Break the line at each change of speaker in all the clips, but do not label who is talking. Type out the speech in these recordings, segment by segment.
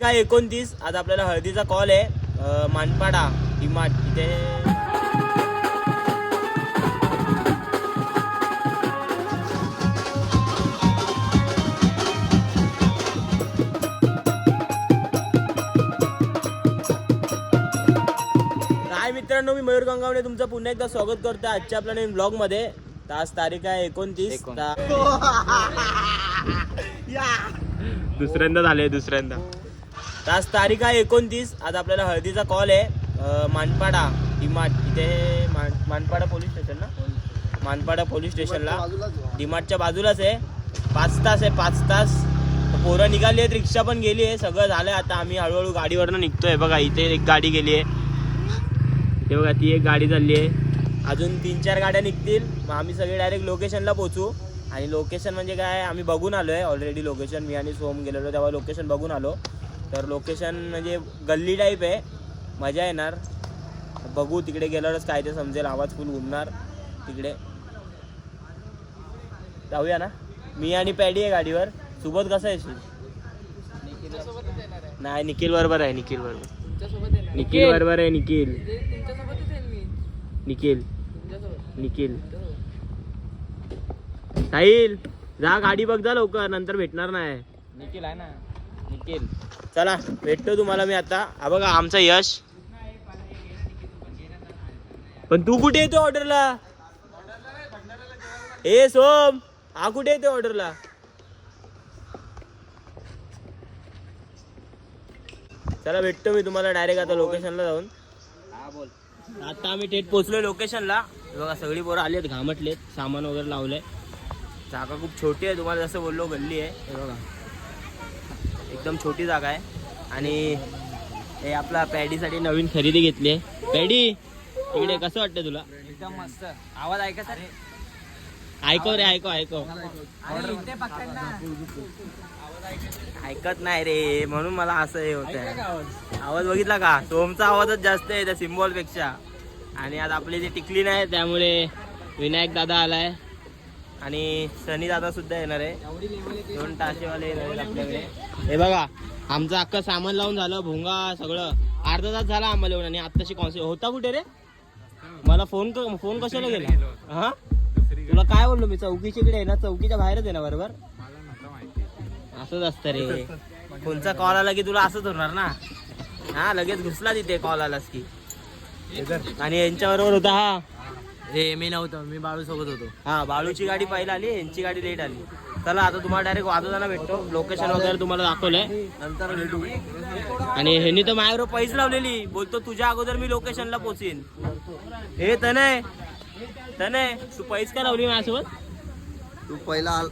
काय 29 आज आपल्याला हळदीचा कॉल आहे मानपाडा डिमार्ट इथे. काय मित्रांनो, मी मयूर गंगावणे तुमचं पुन्हा एकदा स्वागत करतो आजच्या आपल्या नवीन ब्लॉग मध्ये. तर आज तारीख आहे 29. दुसऱ्यांदा झाले दुसऱ्यांदा. तर आज तारीख आहे 29. आज आपल्याला हळदीचा कॉल आहे मानपाडा डिमार्ट इथे. मानपाडा पोलीस स्टेशन ना, मानपाडा पोलीस स्टेशनला डिमार्टच्या बाजूलाच आहे. 5 तास आहे, 5 तास. पोरं निघाली आहेत, रिक्षा पण गेली आहे, सगळं झालंय. आता आम्ही हळूहळू गाडीवरनं निघतोय. बघा इथे एक गाडी गेली आहे, ते बघा ती एक गाडी चालली आहे. अजून 3-4 गाड्या निघतील, मग आम्ही सगळे डायरेक्ट लोकेशनला पोचू. आणि लोकेशन म्हणजे काय, आम्ही बघून आलो आहे ऑलरेडी लोकेशन. मी आणि सोम गेलेलो तेव्हा लोकेशन बघून आलो. तर लोकेशन म्हणजे गल्ली टाईप आहे, मजा येणार. बघू तिकडे गेल्यावरच काय ते समजेल. आवाज फुल घुमणार तिकडे. जाऊया ना. मी आणि पॅडी आहे गाडीवर. सोबत कसं आहे? नाही, निखिल बरोबर आहे. निखिल बरोबर, निखिल बरोबर आहे. निखिल निखिल निखिल साहिल जा, गाडी बघ जा लवकर, नंतर भेटणार नाही.
निखिल आहे ना, निखिल.
चला भेटतो तुम्हाला मी आता. हा बघा आमचा यश. पण तू कुठे येतो ऑर्डरला? ए सोम, हा कुठे येतो ऑर्डरला? चला भेटतो मी तुम्हाला डायरेक्ट आता लोकेशनला जाऊन.
हा बोल.
आता आम्ही थेट पोहोचलोय लोकेशनला. बघा सगळी पोरं आली आहेत, घामटलेत, सामान वगैरे लावलंय. जागा खूप छोटी आहे, तुम्हाला जसं बोललो गल्ली आहे. हे बघा एकदम छोटी जागा आहे. आणि हे आपला पॅडीसाठी नवीन खरेदी घेतली आहे. पॅडी इकडे कसं वाटतं तुला?
एकदम मस्त. आवाज ऐका सर.
ऐकव रे, ऐकव ऐकव. ऐकत नाही रे, म्हणून मला असं हे होत. आवाज बघितला का? सोमचा आवाजच जास्त आहे त्या सिम्बॉल पेक्षा. आणि आज आपली जी टिकली नाही त्यामुळे विनायक दादा आलाय आणि सनी दादा सुद्धा येणार आहे. 2 ताशेवाले येणार आहेत आपल्याकडे. हे बघा आमचं अख्खं सामान लावून झालं, भोंगा सगळं. अर्धा तास झाला आम्हाला येऊन. आणि आत्ताशी कॉन्सेप्ट होता कुठे रे? मला फोन कशाला गेला? हा तुला काय बोललो मी? चौकीच्या इकडे आहे ना, चौकीच्या बाहेरच आहे ना बरोबर. असंच असतं रे, कोणचा कॉल आला की तुला असंच होणार ना. हा लगेच घुसला तिथे कॉल आलास की. आणि यांच्याबरोबर होता हा.
हे मी नव्हतो, मी बाळू सोबत होतो.
हा बाळूची गाडी पहिला आली, यांची गाडी लेट आली. चला आता तुम्हाला डायरेक्ट वाजवताना भेटतो. लोकेशन वगैरे तुम्हाला दाखवलंय, नंतर भेटू. आणि ह्यांनी तर माझ्यावर पैसे लावलेली. बोलतो तुझ्या अगोदर मी लोकेशनला पोचीन. हे तनय तनय, तू पैसे का लावली माझ्यासोबत?
तू पहिला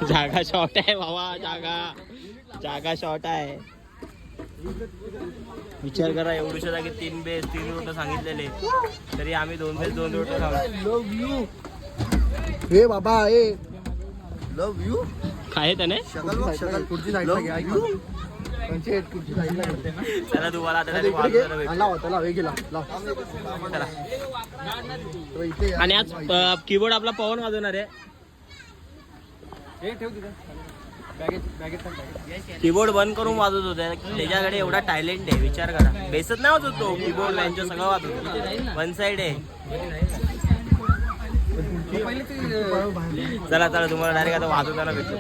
जागा शॉर्ट आहे भावा, जागा शॉर्ट आहे. विचार करा, एवढ्याच्या जागी 3 रोट सांगितलेले, तरी आम्ही 2 बेस 2 रोट खाऊ.
हे बाबा, हे लव यू
काय त्याने
शकल पुढची साईडला घ्या.
चला तुम्हाला आता direct वाजवायला भेटू. चला. आणि आज कीबोर्ड आपला पवन वाजवणार आहे. कीबोर्ड बंद करून वाजवत होते. त्याच्याकडे एवढा टॅलेंट आहे, विचार करा. बेसत नाही वाजवत तो, कीबोर्ड यांचं सगळं वाजवतो. 1 साइड आहे. चला तुम्हाला डायरेक्ट आता वाजवताना भेटतो.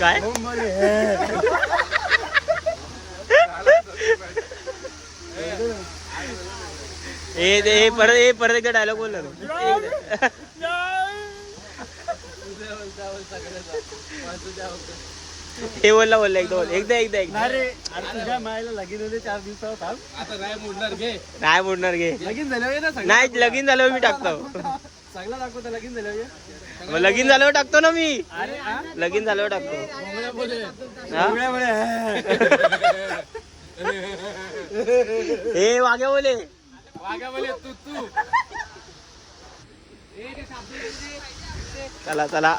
काय परत एकदा डायलॉग बोलला हे बोलला एकदा
तुझ्या मायला लगीन होते 4 दिवसावर थांब.
आता नाही मोडणार घे.
नाही मोडणार घे.
लगीन झाल्यावर ना
नाही लगीन झाल्यावर मी टाकतो.
सगळं दाखवतो लगीन झाल्यावर.
मग लगीन झाल्यावर टाकतो ना मी. लगीन झाल्यावर टाकतो. हे वाघ्या बोले
तू
चला चला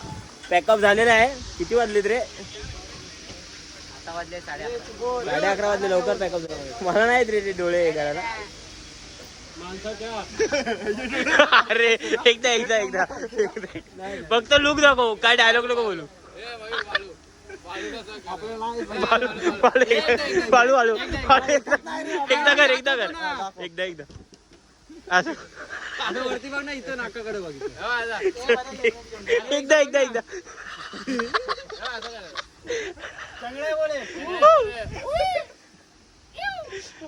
पॅकअप झालेला आहे. किती वाजलेत रे? आता वाजले 11:30 वाजले. लवकर पॅकअप झालं. मला नाही रे डोळे हे करायला. अरे एकदा फक्त लुक दाखव. काय डायलॉग नको बोलू. बाळू एकदा असं
वरती बघ ना इथं नाकाकडे बघितलं.
एकदा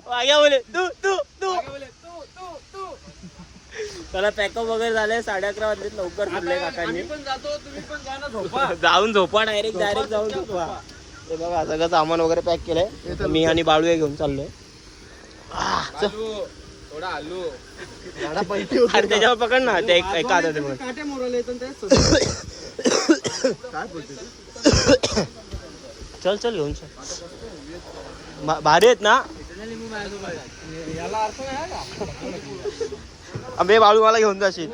वाग्या बोले तू चला पॅकअप वगैरे झाले. 11:30 वाजले. लवकर फिरले काकांनी. जाऊन झोपा. डायरेक्ट जाऊन झोपा. हे बघा सगळं सामान वगैरे पॅक केलंय. मी आणि बाळू घेऊन चाललोय.
थोडा आलू
अरे त्याच्यावर पकड ना. ते एका हातात आहे.
काट्या मोराला काय बोलते
चल घेऊन चल. भारी आहेत ना.
याला अर्थ नाही का?
आंबे बाळू मला घेऊन जाशील.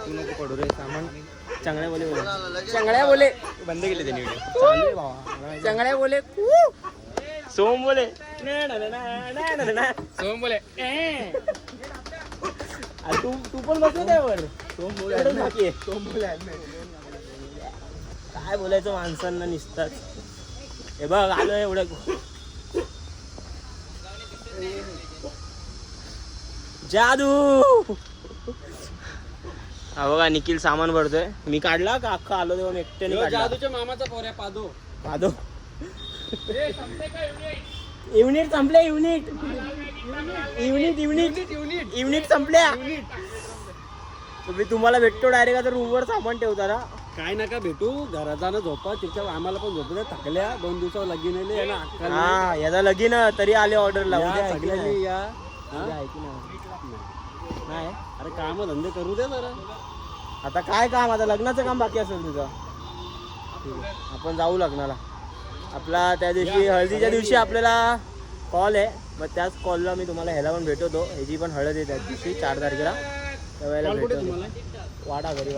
तू नको पडू रे. सामान चांगल्या बोले बंद केले त्यांनी व्हिडिओ. चांगल्या बोले सोम बोले तू पण बसलो त्यावर. सोम बोले काय बोलायचं माणसांना निसतात. हे बघ आलो एवढं. जादू हा बघा निखिल सामान भरतोय. मी काढला का अख्खा आलो तेव्हा मी एकट्याने काढला.
जादूच्या मामाचा पोऱ्या पादो
युनिट संपल्या. युनिट संपल्या. तुम्ही तुम्हाला भेटतो डायरेक्ट. आता रूमवर सामान ठेवता ना.
काय नका भेटू. घरात जाणं झोपा. तिच्या आम्हाला पण झोपू द्या. थकल्या 2 दिवसावर लगीन आले ना.
हा याचा लगीन तरी आले ऑर्डरला.
सगळ्यांनी या.
नाही
अरे काम धंदे करू दे जरा.
आता काय काम. आता लग्नाचं काम बाकी असेल तुझं. आपण जाऊ लग्नाला. आपला त्या दिवशी हळदीच्या दिवशी आपल्याला कॉल आहे. मग त्याच कॉलला मी तुम्हाला ह्याला पण भेटवतो. ह्याची पण हळद आहे त्या दिवशी 4 तारखेला. त्यावेळेला भेटतो. वाडा घरी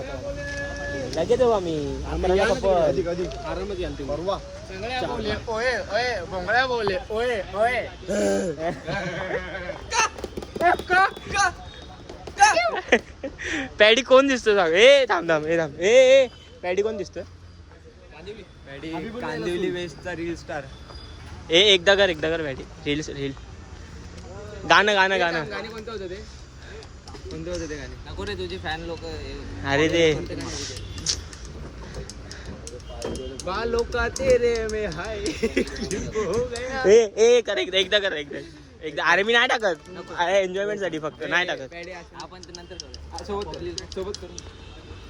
लगेच येऊ आम्ही.
आरामात याल ते परवा.
भोंगळ्या बोले
पॅडी कोण दिसतो सांग. ए थांब ए पॅडी कोण दिसतोय.
कांदिवली वेस्टचा रील स्टार.
एकदा कर पॅडी. रील गाणं
गाणी कोणते होते ते गाणी.
नको रे तुझी फॅन लोक.
अरे ते
बालों का तेरे में हाय हो गया.
ए कर एकदा अरे मी नाही टाकत. एन्जॉयमेंट साठी फक्त नाही टाकत.
आपण ते नंतर सोबत करू.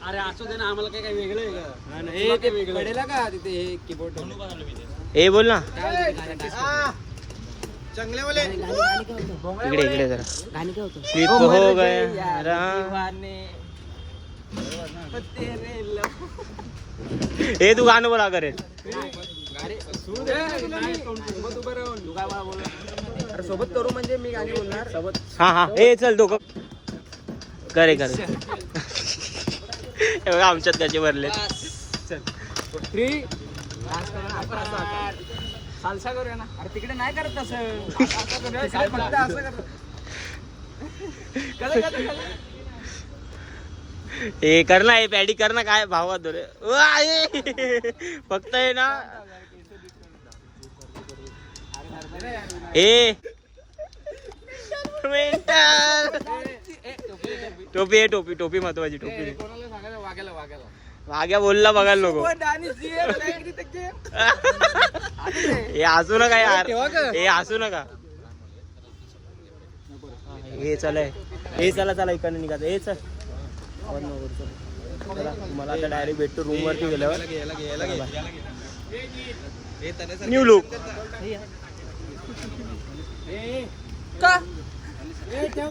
अरे असू दे ना. आम्हाला काय वेगळं आहे का?
हे ते पडेला का तिथे कीबोर्ड.
ए बोल ना.
चांगले वाले
इकडे जरा. स्लिप हो गया. हे तू गाणं बोला करेल.
सोबत करू म्हणजे मी गाणी बोलणार सोबत.
हा ए चल दोघं करे हे बघा आमच्यात कसे भरले.
सालसा करूया ना. अरे तिकडे नाही करत तसं.
हे कर ना. हे पॅडी कर ना. काय भावा दोरे फक्त आहे ना. ए मेंटल टोपी आहे, टोपी टोपी महत्वाची, टोपी दे.
कोणाला सांगायचं वाग्याला वाग्याला
वाग्या बोलला बघायला नको. हे हसू नका यार, हे हसू नका. हे चला, हे चला चला इकडे निघायचं. हे चल आवाज नको करू, चल. चला, तुम्हाला आता डायरेक्ट भेटतो रूम वरती गेल्यावर. न्यू लुक का